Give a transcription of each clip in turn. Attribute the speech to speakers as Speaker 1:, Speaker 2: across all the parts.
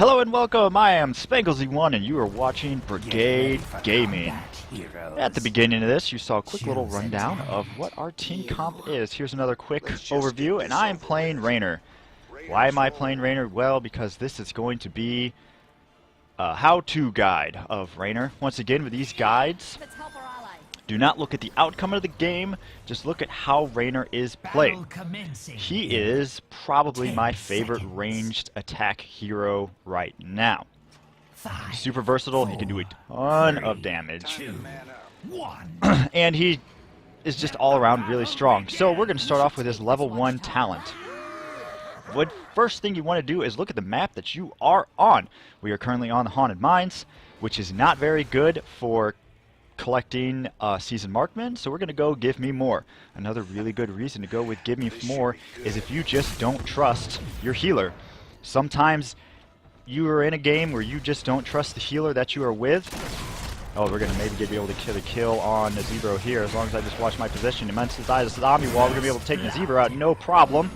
Speaker 1: Hello and welcome, I am Spanglesy1 and you are watching Brigade Gaming. At the beginning of this, you saw a quick little rundown of what our team comp is. Here's another quick overview, and I am playing Raynor. Why am I playing Raynor? Well, because this is going to be a how-to guide of Raynor. Once again, with these guides, do not look at the outcome of the game, just look at how Raynor is played. He is probably my favorite ranged attack hero right now. He's super versatile, he can do a ton of damage. And he is just all around really strong. So we're going to start off with his level 1 talent. What first thing you want to do is look at the map that you are on. We are currently on the Haunted Mines, which is not very good for collecting season markmen, so we're going to go Give Me More. Another really good reason to go with Give Me More is if you just don't trust your healer. Sometimes you are in a game where you just don't trust the healer that you are with. Oh, we're going to maybe be able to get a kill on Nazebro here as long as I just watch my position. And once I the zombie wall, we're going to be able to take Nazebro out, no problem.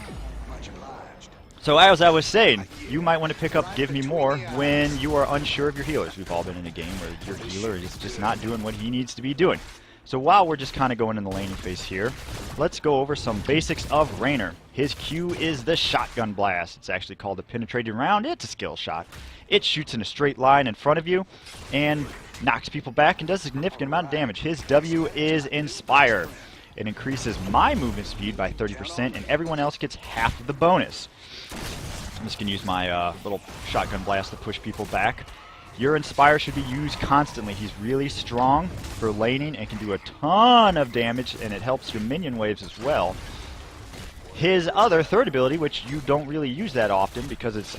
Speaker 1: So as I was saying, you might want to pick up Give Me More when you are unsure of your healers. We've all been in a game where your healer is just not doing what he needs to be doing. So while we're just kind of going in the laning phase here, let's go over some basics of Raynor. His Q is the Shotgun Blast. It's actually called a penetrating round. It's a skill shot. It shoots in a straight line in front of you and knocks people back and does a significant amount of damage. His W is Inspire. It increases my movement speed by 30% and everyone else gets half of the bonus. I'm just going to use my little shotgun blast to push people back. Your Inspire should be used constantly. He's really strong for laning and can do a ton of damage, and it helps your minion waves as well. His other third ability, which you don't really use that often because it's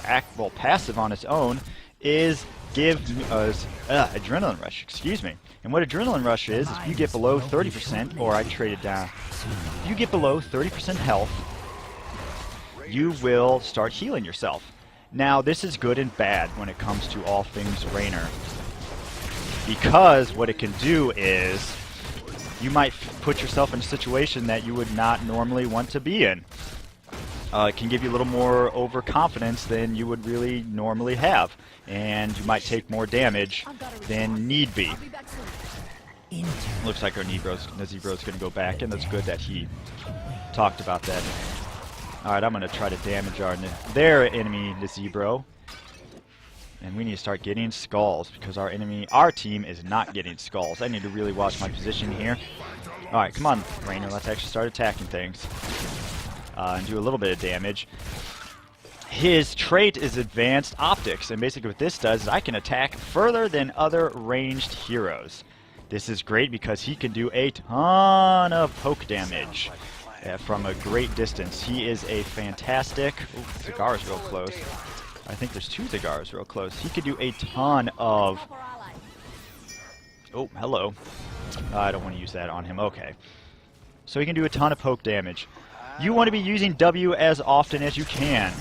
Speaker 1: passive on its own, is Adrenaline Rush, excuse me. And what Adrenaline Rush is if you get below 30%, or I trade it down, if you get below 30% health, you will start healing yourself. Now, this is good and bad when it comes to all things Raynor, because what it can do is you might put yourself in a situation that you would not normally want to be in. It can give you a little more overconfidence than you would really normally have, and you might take more damage than need be. Looks like our Nazebro's going to go back, and that's good that he talked about that. Alright, I'm going to try to damage their enemy Nazebro. And we need to start getting skulls because our team is not getting skulls. I need to really watch my position here. Alright, come on, Raynor, let's actually start attacking things. And do a little bit of damage. His trait is Advanced Optics, and basically what this does is I can attack further than other ranged heroes. This is great because he can do a ton of poke damage. From a great distance. He is a fantastic... Ooh, Zagar's real close. I think there's two Zagars real close. He could do a ton of... Oh, hello. I don't want to use that on him. Okay. So he can do a ton of poke damage. You want to be using W as often as you can,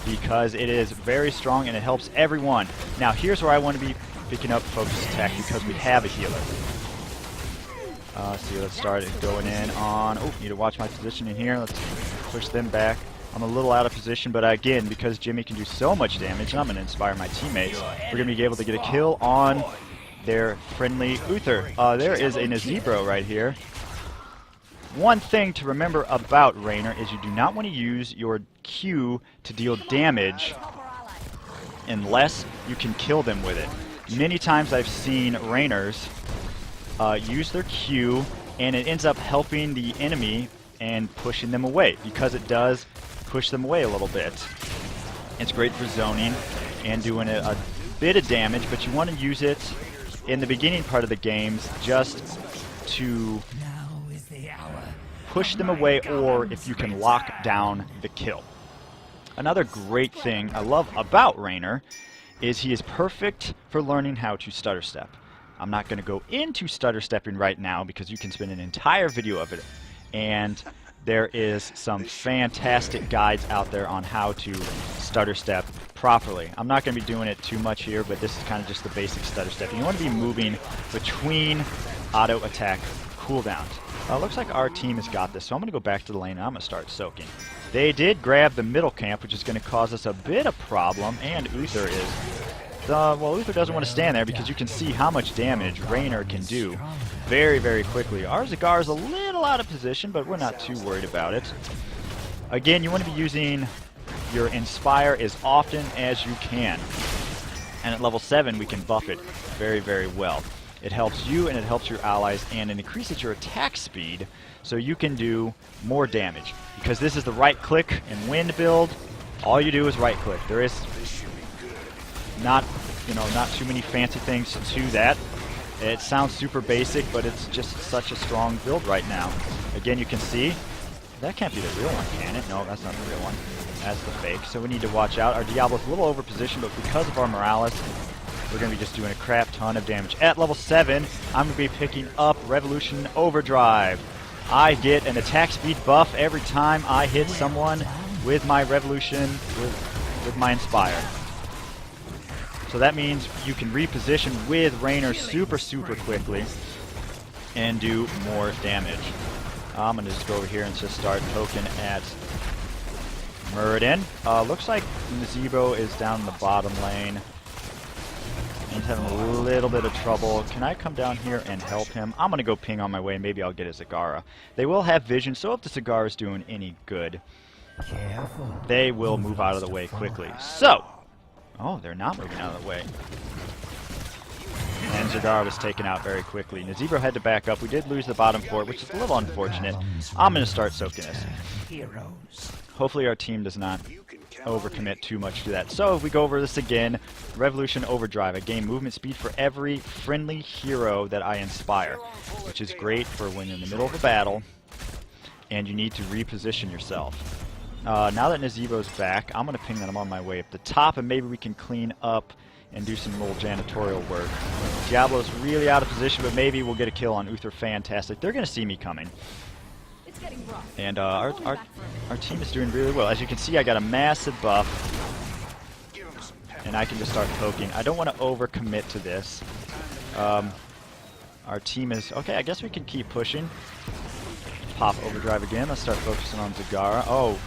Speaker 1: because it is very strong and it helps everyone. Now, here's where I want to be picking up Focus Attack, because we have a healer. Let's start going in on... Oh, need to watch my position in here. Let's push them back. I'm a little out of position, but again, because Jimmy can do so much damage, and I'm going to inspire my teammates, we're going to be able to get a kill on their friendly Uther. There is a Nazebro right here. One thing to remember about Raynor is you do not want to use your Q to deal damage unless you can kill them with it. Many times I've seen Raynors use their Q, and it ends up helping the enemy and pushing them away, because it does push them away a little bit. It's great for zoning and doing a bit of damage, but you want to use it in the beginning part of the games just to push them away, or if you can lock down the kill. Another great thing I love about Raynor is he is perfect for learning how to stutter step. I'm not going to go into stutter stepping right now because you can spend an entire video of it, and there is some fantastic guides out there on how to stutter step properly. I'm not going to be doing it too much here, but this is kind of just the basic stutter stepping. You want to be moving between auto attack cooldowns. Looks like our team has got this, so I'm going to go back to the lane and I'm going to start soaking. They did grab the middle camp, which is going to cause us a bit of problem, and Uther is... well, Uther doesn't want to stand there because you can see how much damage Raynor can do very, very quickly. Our Zagar is a little out of position, but we're not too worried about it. Again, you want to be using your Inspire as often as you can. And at level 7, we can buff it very, very well. It helps you and it helps your allies, and it increases your attack speed so you can do more damage. Because this is the right-click and wind build, all you do is right-click. There is not too many fancy things to that. It sounds super basic, but it's just such a strong build right now. Again, you can see, that can't be the real one, can it? No, that's not the real one. That's the fake. So we need to watch out. Our Diablo's a little over positioned, but because of our Morales, we're going to be just doing a crap ton of damage. At level 7, I'm going to be picking up Revolution Overdrive. I get an attack speed buff every time I hit someone with my Revolution, with my Inspire. So that means you can reposition with Raynor super, super quickly and do more damage. I'm going to just go over here and just start poking at Muradin. Looks like Nazebo is down in the bottom lane. He's having a little bit of trouble. Can I come down here and help him? I'm going to go ping on my way. Maybe I'll get a Zagara. They will have vision, so if the Zagara is doing any good, they will move out of the way quickly. So, oh, they're not moving out of the way. And Zagara was taken out very quickly. Nazebo had to back up. We did lose the bottom fort, which is a little unfortunate. I'm going to start soaking this. Hopefully our team does not overcommit too much to that. So if we go over this again, Revolution Overdrive. I gain movement speed for every friendly hero that I inspire, which is great for when you're in the middle of a battle and you need to reposition yourself. Now that Nazebo's back, I'm going to ping that I'm on my way up the top, and maybe we can clean up and do some little janitorial work. Diablo's really out of position, but maybe we'll get a kill on Uther. Fantastic. They're going to see me coming. And our team is doing really well. As you can see, I got a massive buff, and I can just start poking. I don't want to overcommit to this. Our team is... Okay, I guess we can keep pushing. Pop Overdrive again. Let's start focusing on Zagara. Oh.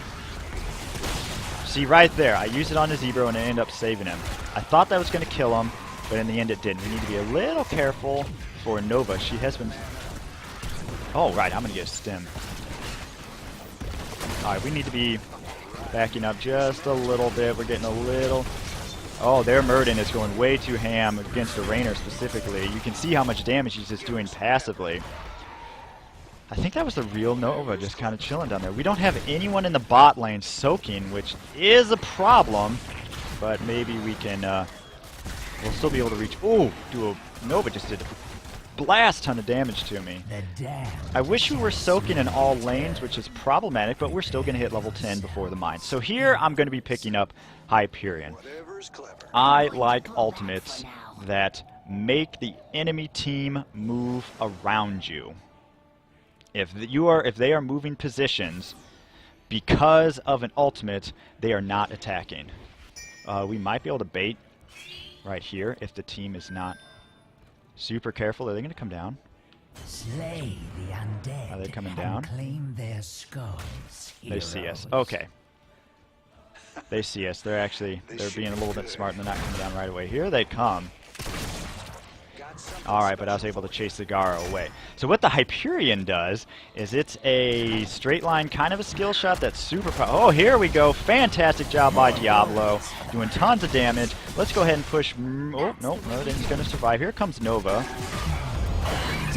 Speaker 1: See, right there. I used it on Nazebo, and it ended up saving him. I thought that was going to kill him, but in the end it didn't. We need to be a little careful for Nova. She has been... Oh, right. I'm going to get a stim. Alright, we need to be backing up just a little bit. We're getting a little... Oh, their Muradin is going way too ham against the Raynor specifically. You can see how much damage he's just doing passively. I think that was the real Nova just kind of chilling down there. We don't have anyone in the bot lane soaking, which is a problem. But maybe we can... we'll still be able to reach... Ooh! Nova just did a blast ton of damage to me. I wish we were soaking in all lanes, which is problematic, but we're still going to hit level 10 before the mine. So here I'm going to be picking up Hyperion. I like ultimates that make the enemy team move around you. If they are moving positions because of an ultimate, they are not attacking. We might be able to bait right here if the team is not super careful. Are they going to come down?
Speaker 2: Slay the undead.
Speaker 1: Are they coming down?
Speaker 2: Claim their skulls,
Speaker 1: they see us. Okay. They see us. They're being a little bit smart and they're not coming down right away. Here they come. Alright, but I was able to chase Zagara away. So what the Hyperion does is it's a straight line kind of a skill shot that's super powerful. Oh, here we go. Fantastic job by Diablo. Doing tons of damage. Let's go ahead and push... Oh, no, Muradin's going to survive. Here comes Nova.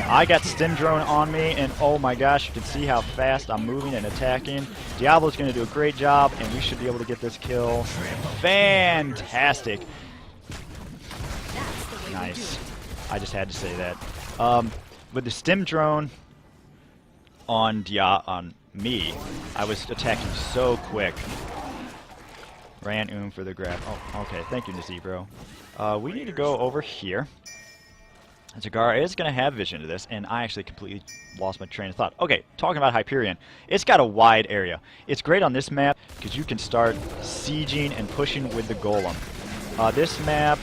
Speaker 1: I got Stim Drone on me, and oh my gosh, you can see how fast I'm moving and attacking. Diablo's going to do a great job, and we should be able to get this kill. Fantastic. Nice. I just had to say that. With the Stim Drone on me, I was attacking so quick. Ran for the grab. Oh, okay. Thank you, Nazebo. We need to go over here. Zagara is going to have vision to this, and I actually completely lost my train of thought. Okay, talking about Hyperion. It's got a wide area. It's great on this map because you can start sieging and pushing with the golem. This map,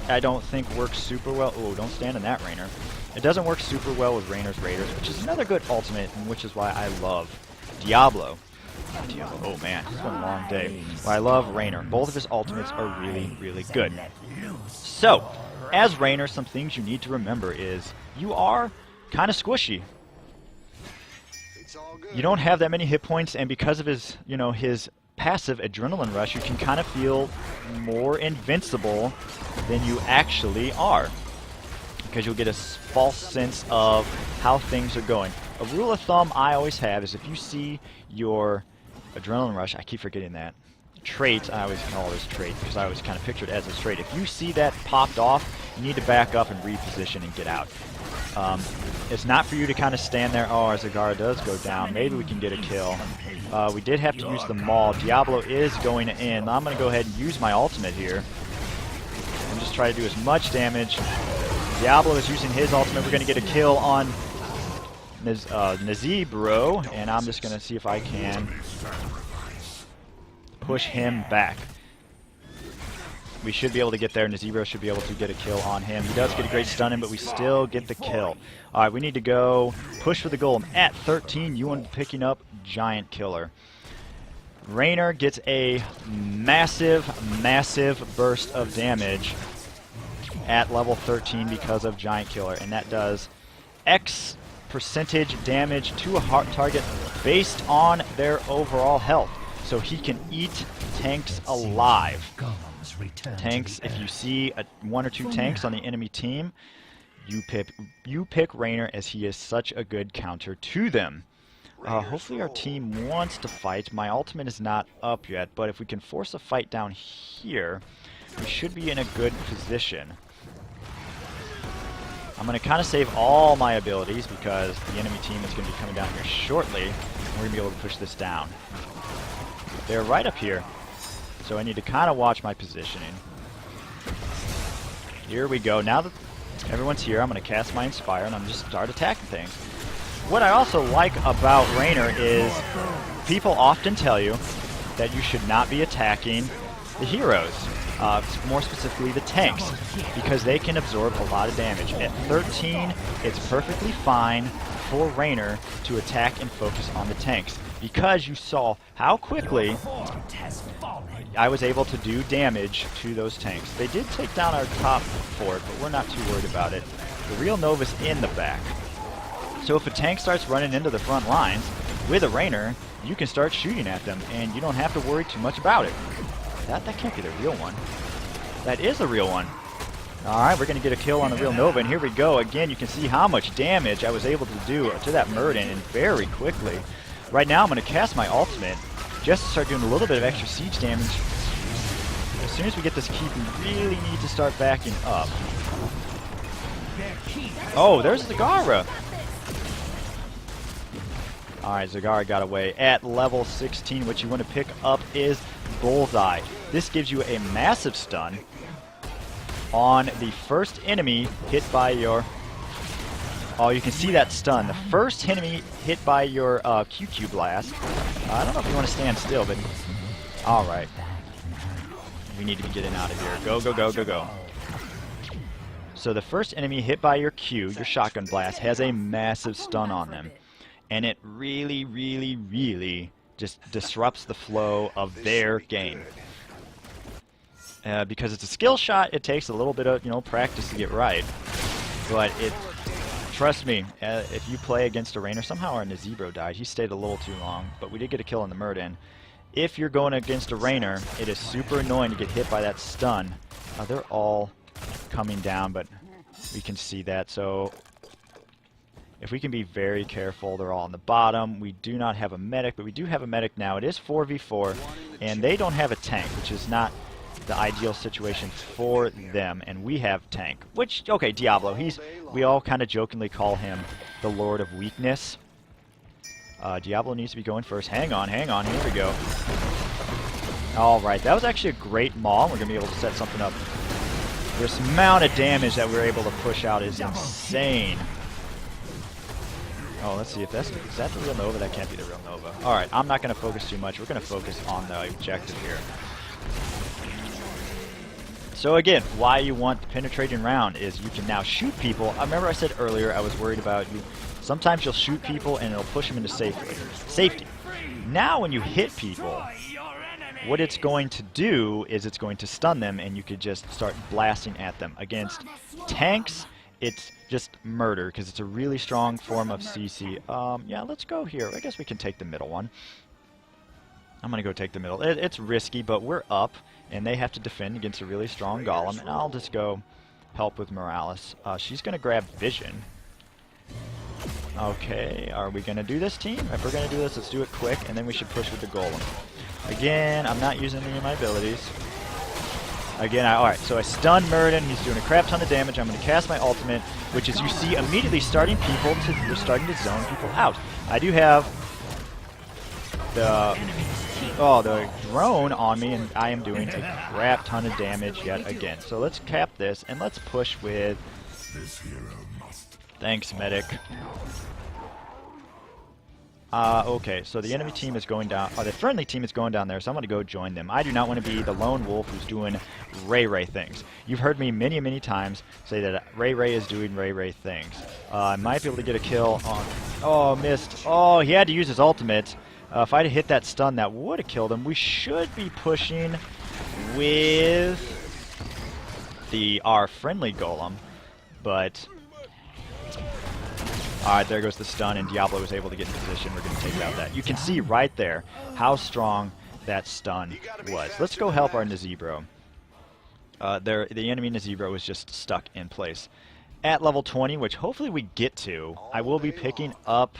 Speaker 1: I don't think works super well. Oh, don't stand in that, Raynor. It doesn't work super well with Raynor's Raiders, which is another good ultimate, and which is why I love Diablo. Diablo. Oh man, it's been a long day. Well, I love Raynor. Both of his ultimates are really, really good. So, as Raynor, some things you need to remember is you are kind of squishy. You don't have that many hit points, and because of his, his passive adrenaline rush, you can kind of feel more invincible than you actually are, because you'll get a false sense of how things are going. A rule of thumb I always have is if you see your adrenaline rush, I keep forgetting that, trait, I always call this trait because I always kind of picture it as a trait. If you see that popped off, you need to back up and reposition and get out. It's not for you to kind of stand there, oh, our Zagara does go down, maybe we can get a kill. We did have to use the Maul. Diablo is going in. I'm going to go ahead and use my ultimate here and just try to do as much damage. Diablo is using his ultimate. We're going to get a kill on Nazibro, and I'm just going to see if I can push him back. We should be able to get there. Nazibro should be able to get a kill on him. He does get a great stun in, but we still get the kill. All right, we need to go push for the golem. At 13, you want picking up Giant Killer. Raynor gets a massive, massive burst of damage at level 13 because of Giant Killer, and that does X percentage damage to a target based on their overall health. So he can eat tanks alive. Tanks, if you see one or two tanks on the enemy team, you pick Raynor, as he is such a good counter to them. Hopefully our team wants to fight. My ultimate is not up yet, but if we can force a fight down here, we should be in a good position. I'm going to kind of save all my abilities because the enemy team is going to be coming down here shortly, and we're going to be able to push this down. They're right up here, so I need to kind of watch my positioning. Here we go. Now that everyone's here, I'm going to cast my Inspire, and I'm just start attacking things. What I also like about Raynor is people often tell you that you should not be attacking the heroes, more specifically the tanks, because they can absorb a lot of damage. At 13, it's perfectly fine for Raynor to attack and focus on the tanks, because you saw how quickly I was able to do damage to those tanks. They did take down our top fort, but we're not too worried about it. The real Nova's in the back. So if a tank starts running into the front lines with a Raynor, you can start shooting at them, and you don't have to worry too much about it. That can't be the real one. That is a real one. Alright, we're going to get a kill on the real Nova, and here we go. Again, you can see how much damage I was able to do to that Murden, and very quickly. Right now, I'm going to cast my ultimate just to start doing a little bit of extra siege damage. As soon as we get this keep, we really need to start backing up. Oh, there's Zagara. Alright, Zagara got away. At level 16, what you want to pick up is Bullseye. This gives you a massive stun on the first enemy hit by your... Oh, you can see that stun. The first enemy hit by your QQ blast. I don't know if you want to stand still, but... Alright. We need to be getting out of here. Go, go, go, go, go. So the first enemy hit by your Q, your shotgun blast, has a massive stun on them. And it really, really, really just disrupts the flow of their game. Because it's a skill shot, it takes a little bit of, practice to get right. But trust me, if you play against a Raynor, somehow our Nazibro died. He stayed a little too long, but we did get a kill on the Murden. If you're going against a Raynor, it is super annoying to get hit by that stun. They're all coming down, but we can see that. So if we can be very careful, they're all on the bottom. We do not have a medic, but we do have a medic now. It is 4v4, and they don't have a tank, which is not the ideal situation for them, and we have tank. Which, okay, Diablo, we all kind of jokingly call him the Lord of Weakness. Diablo needs to be going first. Hang on, here we go. Alright, that was actually a great maul. We're going to be able to set something up. This amount of damage that we're able to push out is insane. Oh, let's see if is that the real Nova? That can't be the real Nova. Alright, I'm not going to focus too much. We're going to focus on the objective here. So again, why you want the penetrating round is you can now shoot people. I remember I said earlier I was worried about you. Sometimes you'll shoot people and it'll push them into safety. Now when you hit people, what it's going to do is it's going to stun them, and you could just start blasting at them. Against tanks, it's just murder, because it's a really strong form of CC. Yeah, let's go here. I guess we can take the middle one. I'm going to go take the middle. It's risky, but we're up, and they have to defend against a really strong golem, and I'll just go help with Morales. She's going to grab Vision. Okay, are we going to do this, team? If we're going to do this, let's do it quick, and then we should push with the golem. Again, I'm not using any of my abilities. Again, alright, so I stun Muradin. He's doing a crap ton of damage. I'm going to cast my ultimate, which is, you see, immediately starting they're starting to zone people out. I do have the drone on me, and I am doing a crap ton of damage yet again. So let's cap this, and let's push with... Thanks, medic. Okay, so the enemy team is going down, the friendly team is going down there, so I'm going to go join them. I do not want to be the lone wolf who's doing Ray things. You've heard me many, many times say that Ray is doing Ray things. I might be able to get a kill on... Oh, missed. Oh, he had to use his ultimate. If I'd hit that stun, that would have killed him. We should be pushing with our friendly golem, but... Alright, there goes the stun, and Diablo was able to get in position. We're going to take out that. You can see right there how strong that stun was. Let's go help our Nazibro. The enemy Nazibro was just stuck in place. At level 20, which hopefully we get to, I will be picking up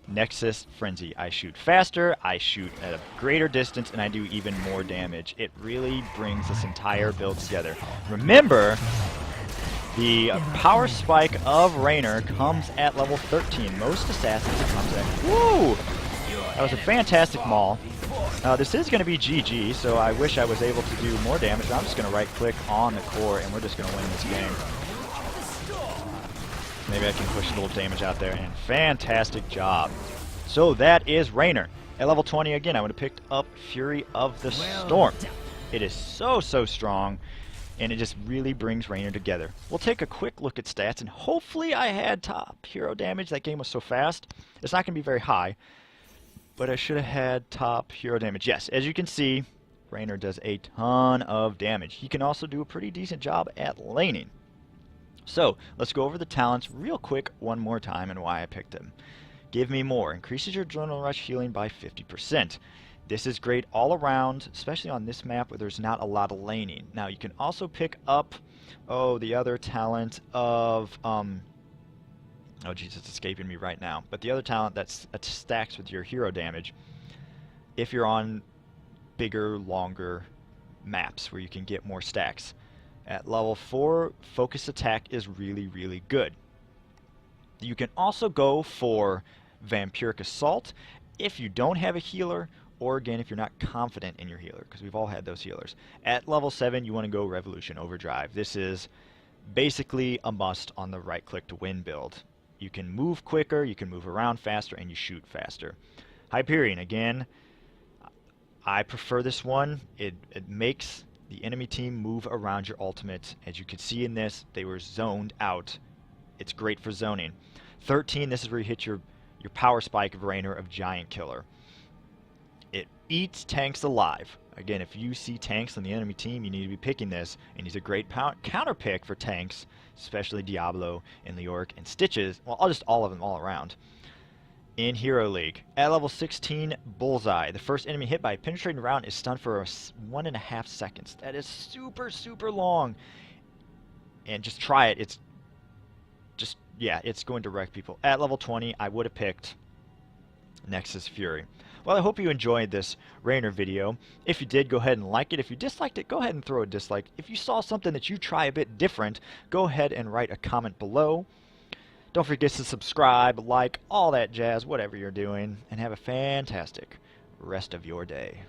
Speaker 1: Nexus Frenzy. I shoot faster, I shoot at a greater distance, and I do even more damage. It really brings this entire build together. Remember... The power spike of Raynor comes at level 13. Most assassins it comes at. Woo! That was a fantastic maul. This is going to be GG, so I wish I was able to do more damage. I'm just going to right-click on the core, and we're just going to win this game. Maybe I can push a little damage out there, and fantastic job. So that is Raynor. At level 20, again, I would have picked up Fury of the Storm. It is so strong. And it just really brings Raynor together. We'll take a quick look at stats, and hopefully I had top hero damage. That game was so fast. It's not going to be very high, but I should have had top hero damage. Yes, as you can see, Raynor does a ton of damage. He can also do a pretty decent job at laning. So, let's go over the talents real quick one more time and why I picked him. Give me more. Increases your adrenaline rush healing by 50%. This is great all around, especially on this map where there's not a lot of laning. Now, you can also pick up, the other talent of, oh jeez, it's escaping me right now. But the other talent that stacks with your hero damage if you're on bigger, longer maps where you can get more stacks. At level 4, Focus Attack is really good. You can also go for Vampiric Assault if you don't have a healer, or again, if you're not confident in your healer, because we've all had those healers. At level 7, you want to go Revolution Overdrive. This is basically a must on the right-click to win build. You can move quicker, you can move around faster, and you shoot faster. Hyperion, again, I prefer this one. It makes the enemy team move around your ultimate. As you can see in this, they were zoned out. It's great for zoning. 13, this is where you hit your power spike of Raynor of Giant Killer. It eats tanks alive. Again, if you see tanks on the enemy team, you need to be picking this, and he's a great counter pick for tanks, especially Diablo and Leoric and Stitches. Well, just all of them all around. In Hero League, at level 16, Bullseye. The first enemy hit by a penetrating round is stunned for 1.5 seconds. That is super long. And just try it. It's just, yeah, it's going to wreck people. At level 20, I would have picked Nexus Fury. Well, I hope you enjoyed this Raynor video. If you did, go ahead and like it. If you disliked it, go ahead and throw a dislike. If you saw something that you try a bit different, go ahead and write a comment below. Don't forget to subscribe, like, all that jazz, whatever you're doing, and have a fantastic rest of your day.